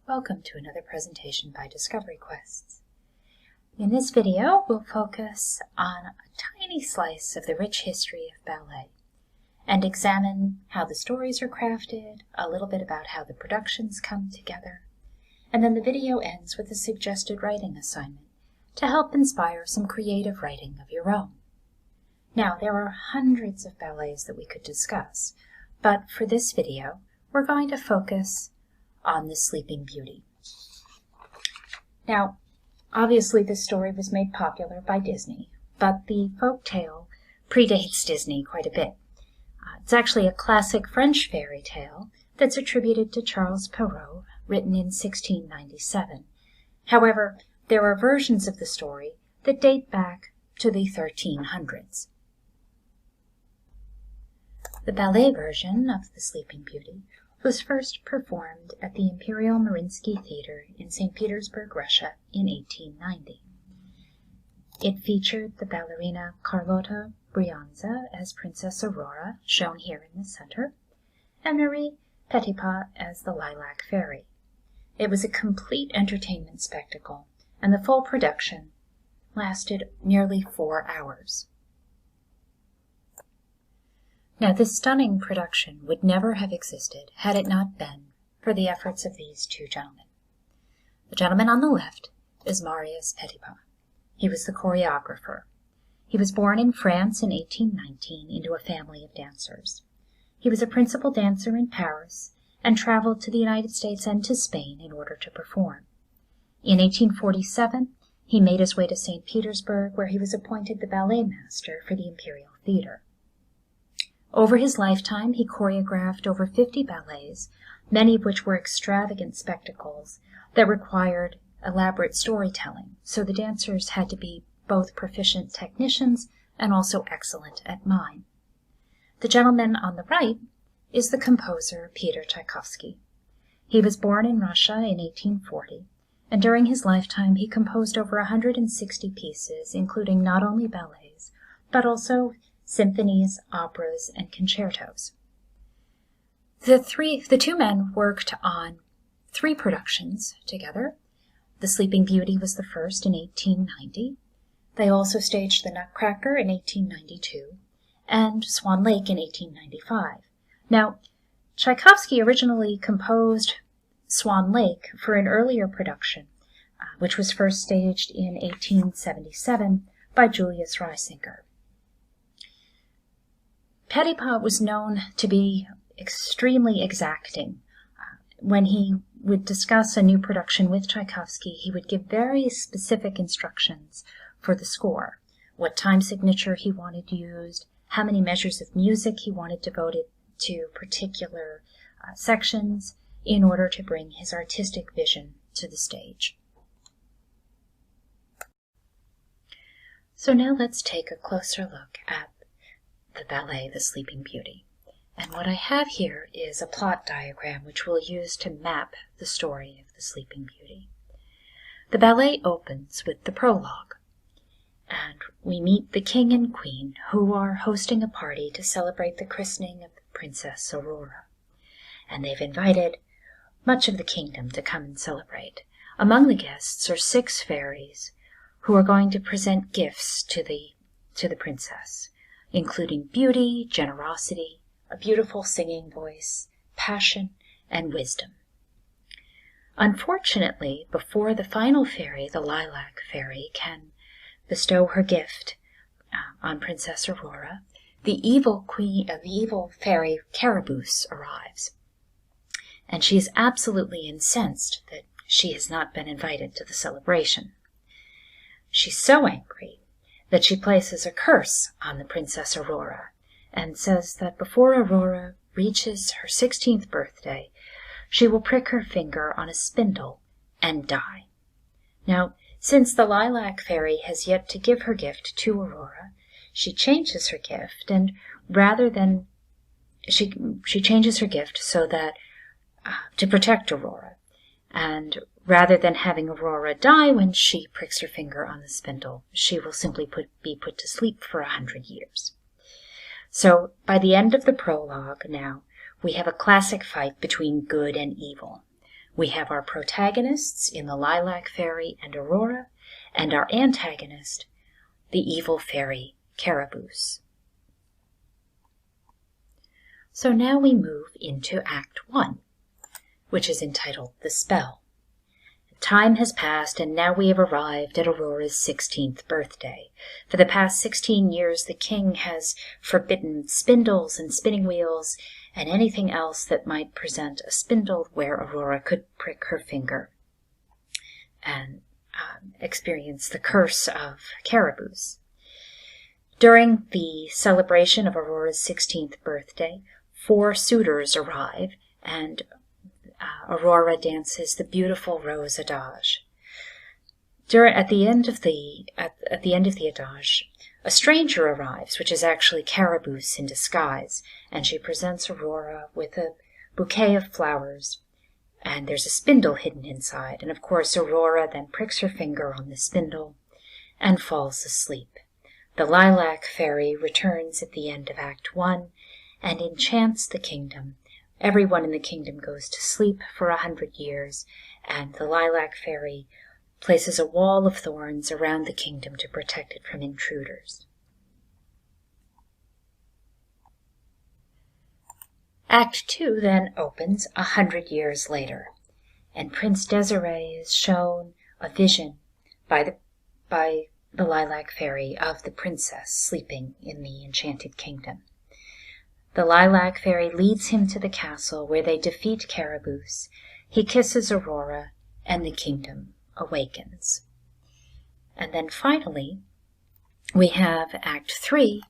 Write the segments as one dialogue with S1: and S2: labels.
S1: Welcome to another presentation by Discovery Quests. In this video, we'll focus on a tiny slice of the rich history of ballet and examine how the stories are crafted, a little bit about how the productions come together, and then the video ends with a suggested writing assignment to help inspire some creative writing of your own. Now, there are hundreds of ballets that we could discuss, but for this video, we're going to focus on the Sleeping Beauty. Now, obviously this story was made popular by Disney, but the folk tale predates Disney quite a bit. It's actually a classic French fairy tale that's attributed to Charles Perrault, written in 1697. However, there are versions of the story that date back to the 1300s. The ballet version of the Sleeping Beauty was first performed at the Imperial Mariinsky Theater in St. Petersburg, Russia in 1890. It featured the ballerina Carlotta Brianza as Princess Aurora, shown here in the center, and Marie Petipa as the Lilac Fairy. It was a complete entertainment spectacle, and the full production lasted nearly 4 hours. Now, this stunning production would never have existed had it not been for the efforts of these two gentlemen. The gentleman on the left is Marius Petipa. He was the choreographer. He was born in France in 1819 into a family of dancers. He was a principal dancer in Paris and traveled to the United States and to Spain in order to perform. In 1847, he made his way to St. Petersburg, where he was appointed the ballet master for the Imperial Theater. Over his lifetime, he choreographed over 50 ballets, many of which were extravagant spectacles that required elaborate storytelling, so the dancers had to be both proficient technicians and also excellent at mime. The gentleman on the right is the composer Peter Tchaikovsky. He was born in Russia in 1840, and during his lifetime he composed over 160 pieces, including not only ballets, but also symphonies, operas, and concertos. The two men worked on 3 productions together. The Sleeping Beauty was the first in 1890. They also staged The Nutcracker in 1892 and Swan Lake in 1895. Now, Tchaikovsky originally composed Swan Lake for an earlier production, which was first staged in 1877 by Julius Reisinger. Petipa was known to be extremely exacting. When he would discuss a new production with Tchaikovsky, he would give very specific instructions for the score, what time signature he wanted used, how many measures of music he wanted devoted to particular sections in order to bring his artistic vision to the stage. So now let's take a closer look at the ballet, The Sleeping Beauty. And what I have here is a plot diagram which we'll use to map the story of The Sleeping Beauty. The ballet opens with the prologue, and we meet the king and queen who are hosting a party to celebrate the christening of the Princess Aurora. And they've invited much of the kingdom to come and celebrate. Among the guests are 6 fairies who are going to present gifts to the princess, including beauty, generosity, a beautiful singing voice, passion, and wisdom. Unfortunately, before the final fairy, the Lilac Fairy, can bestow her gift on Princess Aurora, the evil fairy Caraboose arrives, and she is absolutely incensed that she has not been invited to the celebration. She's so angry that she places a curse on the Princess Aurora and says that before Aurora reaches her 16th birthday, she will prick her finger on a spindle and die. Now, since the Lilac Fairy has yet to give her gift to Aurora, she changes her gift, and rather than she changes her gift so that to protect Aurora, and rather than having Aurora die when she pricks her finger on the spindle, she will simply be put to sleep for 100 years. So by the end of the prologue now, we have a classic fight between good and evil. We have our protagonists in the Lilac Fairy and Aurora, and our antagonist, the evil fairy Caraboose. So now we move into Act 1, which is entitled The Spell. Time has passed, and now we have arrived at Aurora's 16th birthday. For the past 16 years, the king has forbidden spindles and spinning wheels and anything else that might present a spindle where Aurora could prick her finger and experience the curse of Caraboose. During the celebration of Aurora's 16th birthday, 4 suitors arrive, and Aurora dances the beautiful Rose Adage. At the end of the adage, a stranger arrives, which is actually Caraboose in disguise, and she presents Aurora with a bouquet of flowers, and there's a spindle hidden inside, and of course Aurora then pricks her finger on the spindle and falls asleep. The Lilac Fairy returns at the end of Act 1 and enchants the kingdom. Everyone in the kingdom goes to sleep for 100 years, and the Lilac Fairy places a wall of thorns around the kingdom to protect it from intruders. Act 2 then opens 100 years later, and Prince Desiree is shown a vision by the Lilac Fairy of the princess sleeping in the enchanted kingdom. The Lilac Fairy leads him to the castle where they defeat Caraboose. He kisses Aurora, and the kingdom awakens. And then finally, we have Act 3,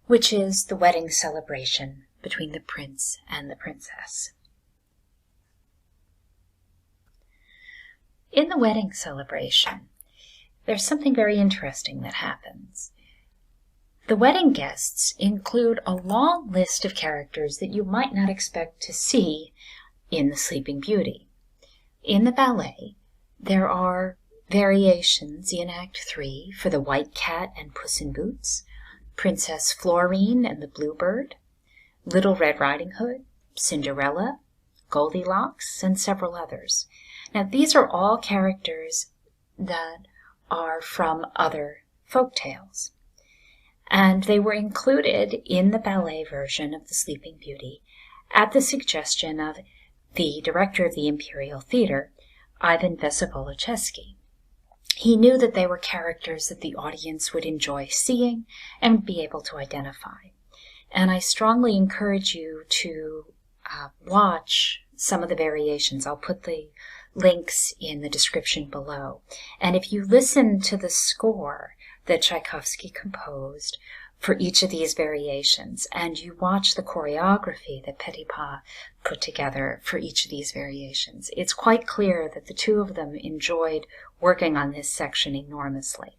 S1: which is the wedding celebration between the prince and the princess. In the wedding celebration, there's something very interesting that happens. The wedding guests include a long list of characters that you might not expect to see in The Sleeping Beauty. In the ballet, there are variations in Act 3 for the White Cat and Puss in Boots, Princess Florine and the Bluebird, Little Red Riding Hood, Cinderella, Goldilocks, and several others. Now, these are all characters that are from other folk tales, and they were included in the ballet version of The Sleeping Beauty at the suggestion of the director of the Imperial Theater, Ivan Vesopolachevsky. He knew that they were characters that the audience would enjoy seeing and be able to identify. And I strongly encourage you to watch some of the variations. I'll put the links in the description below. And if you listen to the score that Tchaikovsky composed for each of these variations, and you watch the choreography that Petipa put together for each of these variations, it's quite clear that the two of them enjoyed working on this section enormously.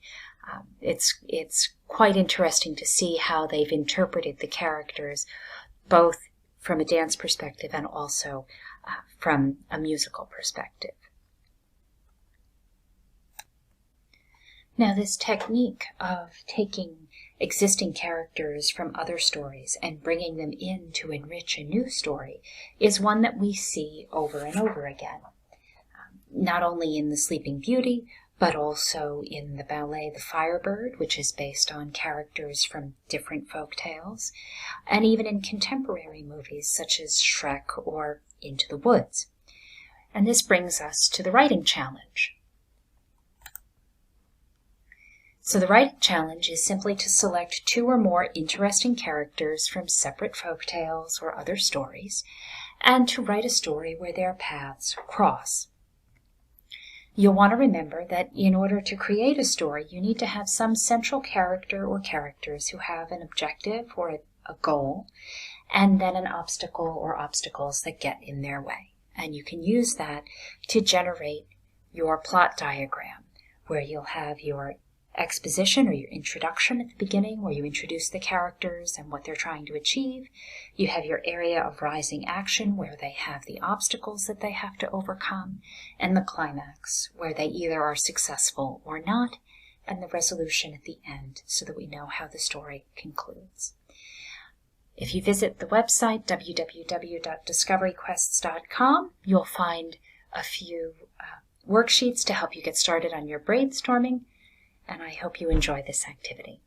S1: It's quite interesting to see how they've interpreted the characters, both from a dance perspective and also from a musical perspective. Now, this technique of taking existing characters from other stories and bringing them in to enrich a new story is one that we see over and over again, not only in The Sleeping Beauty, but also in the ballet The Firebird, which is based on characters from different folk tales, and even in contemporary movies such as Shrek or Into the Woods. And this brings us to the writing challenge. So the writing challenge is simply to select 2 or more interesting characters from separate folk tales or other stories, and to write a story where their paths cross. You'll want to remember that in order to create a story, you need to have some central character or characters who have an objective or a goal, and then an obstacle or obstacles that get in their way. And you can use that to generate your plot diagram, where you'll have your exposition or your introduction at the beginning, where you introduce the characters and what they're trying to achieve. You have your area of rising action, where they have the obstacles that they have to overcome, and the climax, where they either are successful or not, and the resolution at the end, so that we know how the story concludes. If you visit the website www.discoveryquests.com, you'll find a few worksheets to help you get started on your brainstorming, and I hope you enjoy this activity.